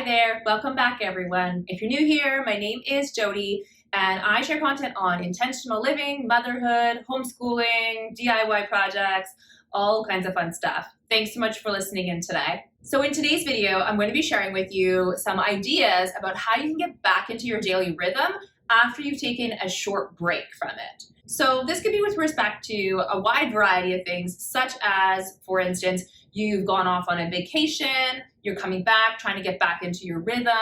Hi there, welcome back everyone. If you're new here, my name is Jodey and I share content on intentional living, motherhood, homeschooling, DIY projects, all kinds of fun stuff. Thanks so much for listening in today. So in today's video, I'm going to be sharing with you some ideas about how you can get back into your daily rhythm after you've taken a short break from it. So this could be with respect to a wide variety of things, such as, for instance, you've gone off on a vacation, you're coming back, trying to get back into your rhythm,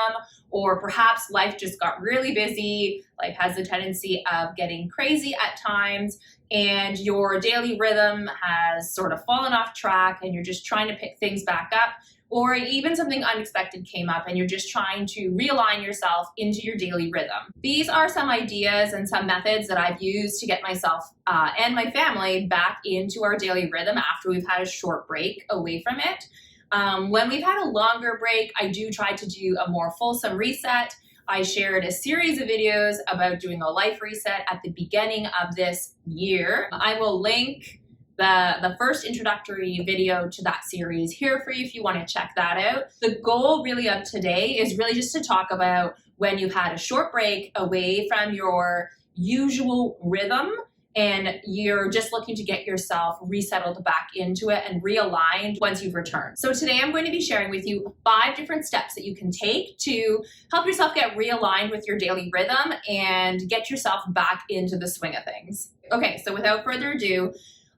or perhaps life just got really busy. Life has the tendency of getting crazy at times, and your daily rhythm has sort of fallen off track and you're just trying to pick things back up. Or even something unexpected came up and you're just trying to realign yourself into your daily rhythm. These are some ideas and some methods that I've used to get myself and my family back into our daily rhythm after we've had a short break away from it. When we've had a longer break, I do try to do a more fulsome reset. I shared a series of videos about doing a life reset at the beginning of this year. I will link the first introductory video to that series here for you if you want to check that out. The goal really of today is really just to talk about when you've had a short break away from your usual rhythm and you're just looking to get yourself resettled back into it and realigned once you've returned. So today I'm going to be sharing with you 5 different steps that you can take to help yourself get realigned with your daily rhythm and get yourself back into the swing of things. Okay, so without further ado,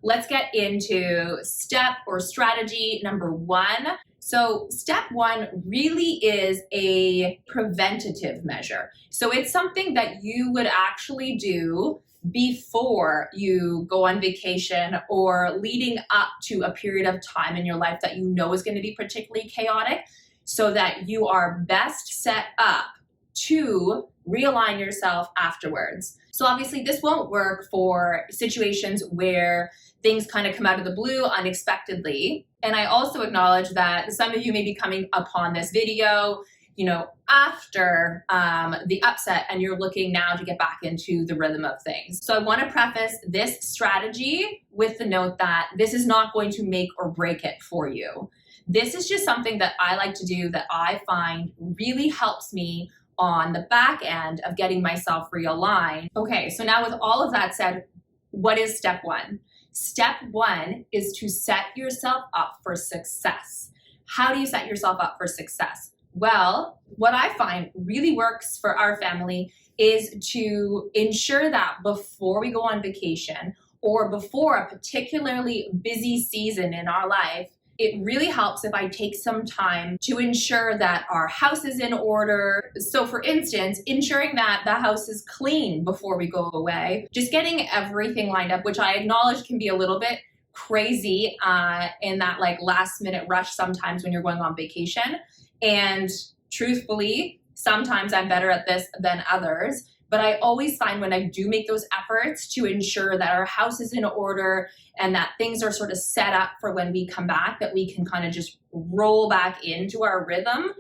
let's get into step or strategy number 1. So step 1 really is a preventative measure. So it's something that you would actually do before you go on vacation or leading up to a period of time in your life that you know is going to be particularly chaotic, so that you are best set up to realign yourself afterwards. So obviously this won't work for situations where things kind of come out of the blue unexpectedly. And I also acknowledge that some of you may be coming upon this video, after the upset, and you're looking now to get back into the rhythm of things. So I want to preface this strategy with the note that this is not going to make or break it for you. This is just something that I like to do that I find really helps me on the back end of getting myself realigned. Okay, so now with all of that said, what is step 1? Step 1 is to set yourself up for success. How do you set yourself up for success? Well, what I find really works for our family is to ensure that before we go on vacation or before a particularly busy season in our life, it really helps if I take some time to ensure that our house is in order. So for instance, ensuring that the house is clean before we go away, just getting everything lined up, which I acknowledge can be a little bit crazy in that last minute rush sometimes when you're going on vacation. And truthfully, sometimes I'm better at this than others. But I always find when I do make those efforts to ensure that our house is in order and that things are sort of set up for when we come back, that we can kind of just roll back into our rhythm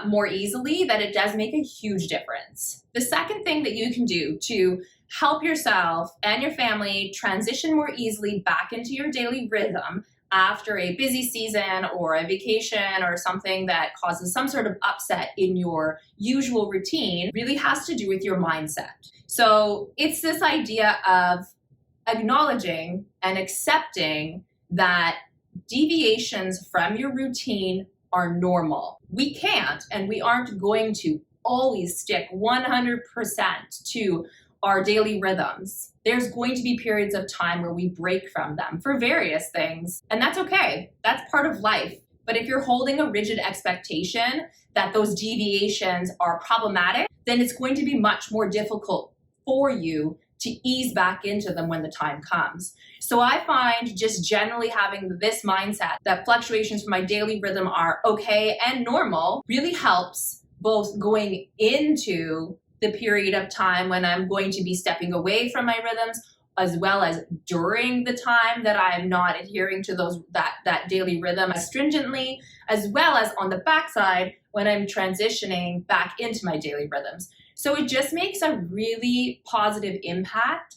more easily, that it does make a huge difference. The second thing that you can do to help yourself and your family transition more easily back into your daily rhythm after a busy season or a vacation or something that causes some sort of upset in your usual routine really has to do with your mindset. So it's this idea of acknowledging and accepting that deviations from your routine are normal. We can't and we aren't going to always stick 100% to our daily rhythms. There's going to be periods of time where we break from them for various things, and that's okay. That's part of life. But if you're holding a rigid expectation that those deviations are problematic, then it's going to be much more difficult for you to ease back into them when the time comes. So I find just generally having this mindset that fluctuations from my daily rhythm are okay and normal really helps both going into the period of time when I'm going to be stepping away from my rhythms, as well as during the time that I'm not adhering to that daily rhythm as stringently, as well as on the backside when I'm transitioning back into my daily rhythms. So it just makes a really positive impact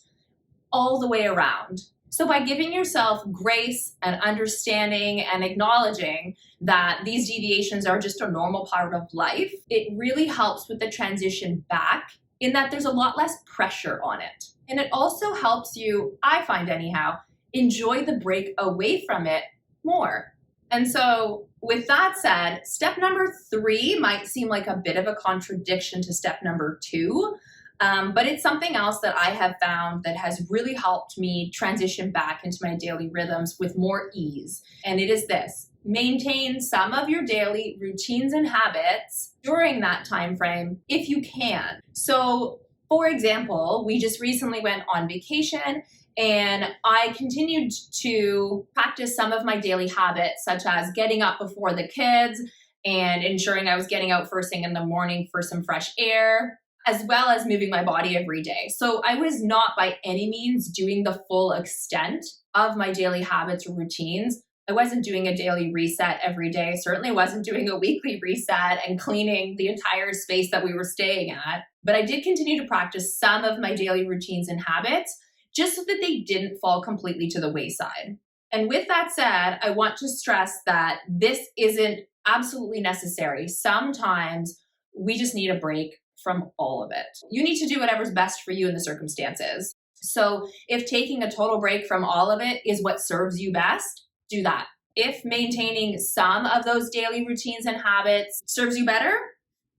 all the way around. So by giving yourself grace and understanding and acknowledging that these deviations are just a normal part of life, it really helps with the transition back in that there's a lot less pressure on it. And it also helps you, I find anyhow, enjoy the break away from it more. And so with that said, step number 3 might seem like a bit of a contradiction to step number 2, but it's something else that I have found that has really helped me transition back into my daily rhythms with more ease. And it is this: maintain some of your daily routines and habits during that time frame if you can. So, for example, we just recently went on vacation and I continued to practice some of my daily habits, such as getting up before the kids and ensuring I was getting out first thing in the morning for some fresh air, as well as moving my body every day. So I was not by any means doing the full extent of my daily habits or routines. I wasn't doing a daily reset every day, certainly wasn't doing a weekly reset and cleaning the entire space that we were staying at. But I did continue to practice some of my daily routines and habits just so that they didn't fall completely to the wayside. And with that said, I want to stress that this isn't absolutely necessary. Sometimes we just need a break from all of it. You need to do whatever's best for you in the circumstances. So if taking a total break from all of it is what serves you best, do that. If maintaining some of those daily routines and habits serves you better,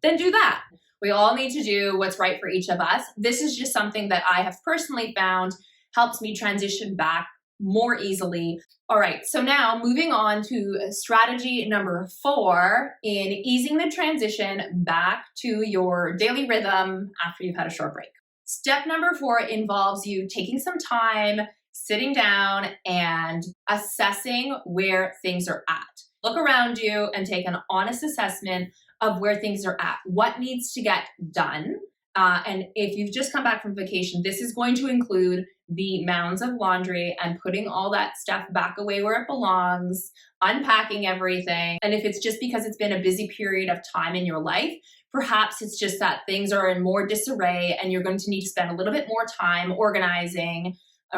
then do that. We all need to do what's right for each of us. This is just something that I have personally found helps me transition back more easily. All right, so now moving on to strategy number 4 in easing the transition back to your daily rhythm after you've had a short break. Step number 4 involves you taking some time, sitting down and assessing where things are at. Look around you and take an honest assessment of where things are at, what needs to get done. And if you've just come back from vacation, this is going to include the mounds of laundry and putting all that stuff back away where it belongs, unpacking everything. And if it's just because it's been a busy period of time in your life, perhaps it's just that things are in more disarray and you're going to need to spend a little bit more time organizing,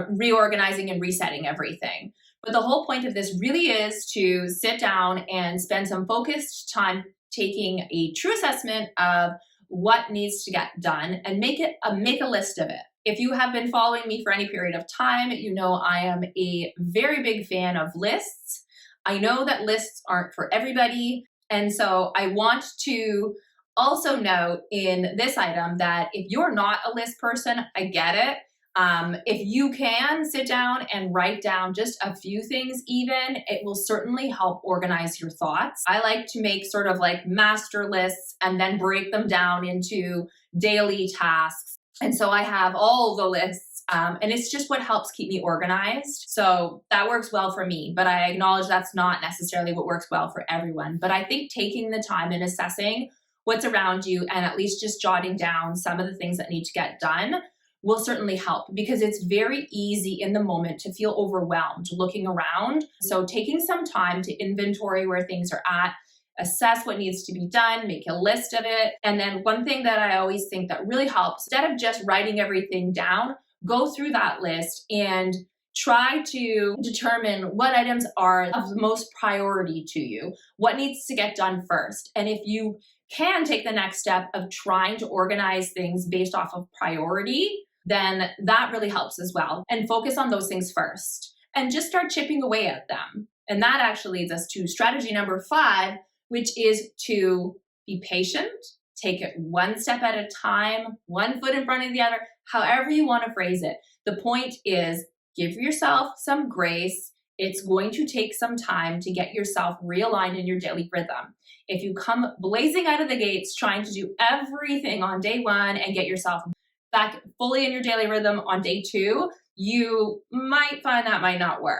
reorganizing and resetting everything. But the whole point of this really is to sit down and spend some focused time taking a true assessment of what needs to get done and make a list of it. If you have been following me for any period of time, you know I am a very big fan of lists. I know that lists aren't for everybody, and so I want to also note in this item that if you're not a list person, I get it. If you can sit down and write down just a few things even, it will certainly help organize your thoughts. I like to make sort of like master lists and then break them down into daily tasks. And so I have all the lists, and it's just what helps keep me organized. So that works well for me, but I acknowledge that's not necessarily what works well for everyone. But I think taking the time and assessing what's around you and at least just jotting down some of the things that need to get done will certainly help, because it's very easy in the moment to feel overwhelmed looking around. So taking some time to inventory where things are at, assess what needs to be done, make a list of it. And then one thing that I always think that really helps, instead of just writing everything down, go through that list and try to determine what items are of the most priority to you, what needs to get done first. And if you can take the next step of trying to organize things based off of priority, then that really helps as well. And focus on those things first and just start chipping away at them. And that actually leads us to strategy number 5, which is to be patient, take it one step at a time, one foot in front of the other, however you want to phrase it. The point is, give yourself some grace. It's going to take some time to get yourself realigned in your daily rhythm. If you come blazing out of the gates trying to do everything on day 1 and get yourself back fully in your daily rhythm on day 2, you might find that might not work.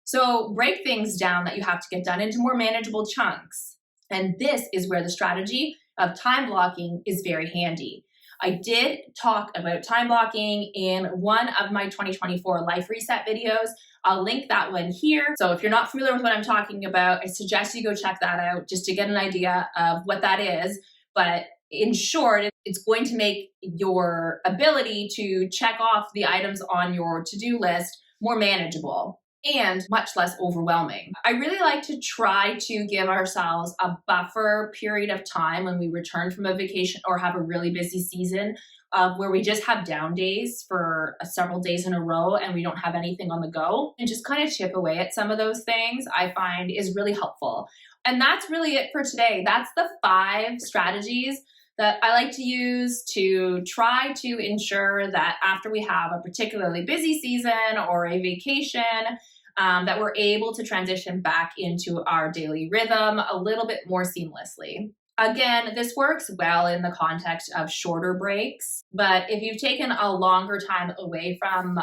So break things down that you have to get done into more manageable chunks. And this is where the strategy of time blocking is very handy. I did talk about time blocking in one of my 2024 Life Reset videos. I'll link that one here. So if you're not familiar with what I'm talking about, I suggest you go check that out just to get an idea of what that is. But in short, it's going to make your ability to check off the items on your to-do list more manageable and much less overwhelming. I really like to try to give ourselves a buffer period of time when we return from a vacation or have a really busy season where we just have down days for several days in a row and we don't have anything on the go, and just kind of chip away at some of those things, I find is really helpful. And that's really it for today. That's the 5 strategies that I like to use to try to ensure that after we have a particularly busy season or a vacation, that we're able to transition back into our daily rhythm a little bit more seamlessly. Again, this works well in the context of shorter breaks, but if you've taken a longer time away from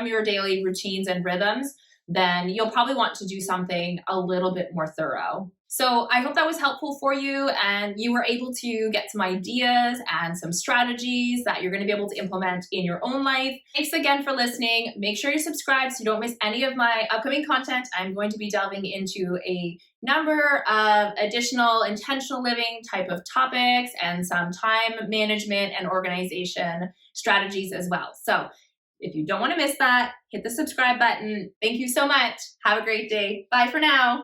your daily routines and rhythms, then you'll probably want to do something a little bit more thorough. So I hope that was helpful for you and you were able to get some ideas and some strategies that you're going to be able to implement in your own life. Thanks again for listening. Make sure you subscribe so you don't miss any of my upcoming content. I'm going to be delving into a number of additional intentional living type of topics and some time management and organization strategies as well. So if you don't want to miss that, hit the subscribe button. Thank you so much. Have a great day. Bye for now.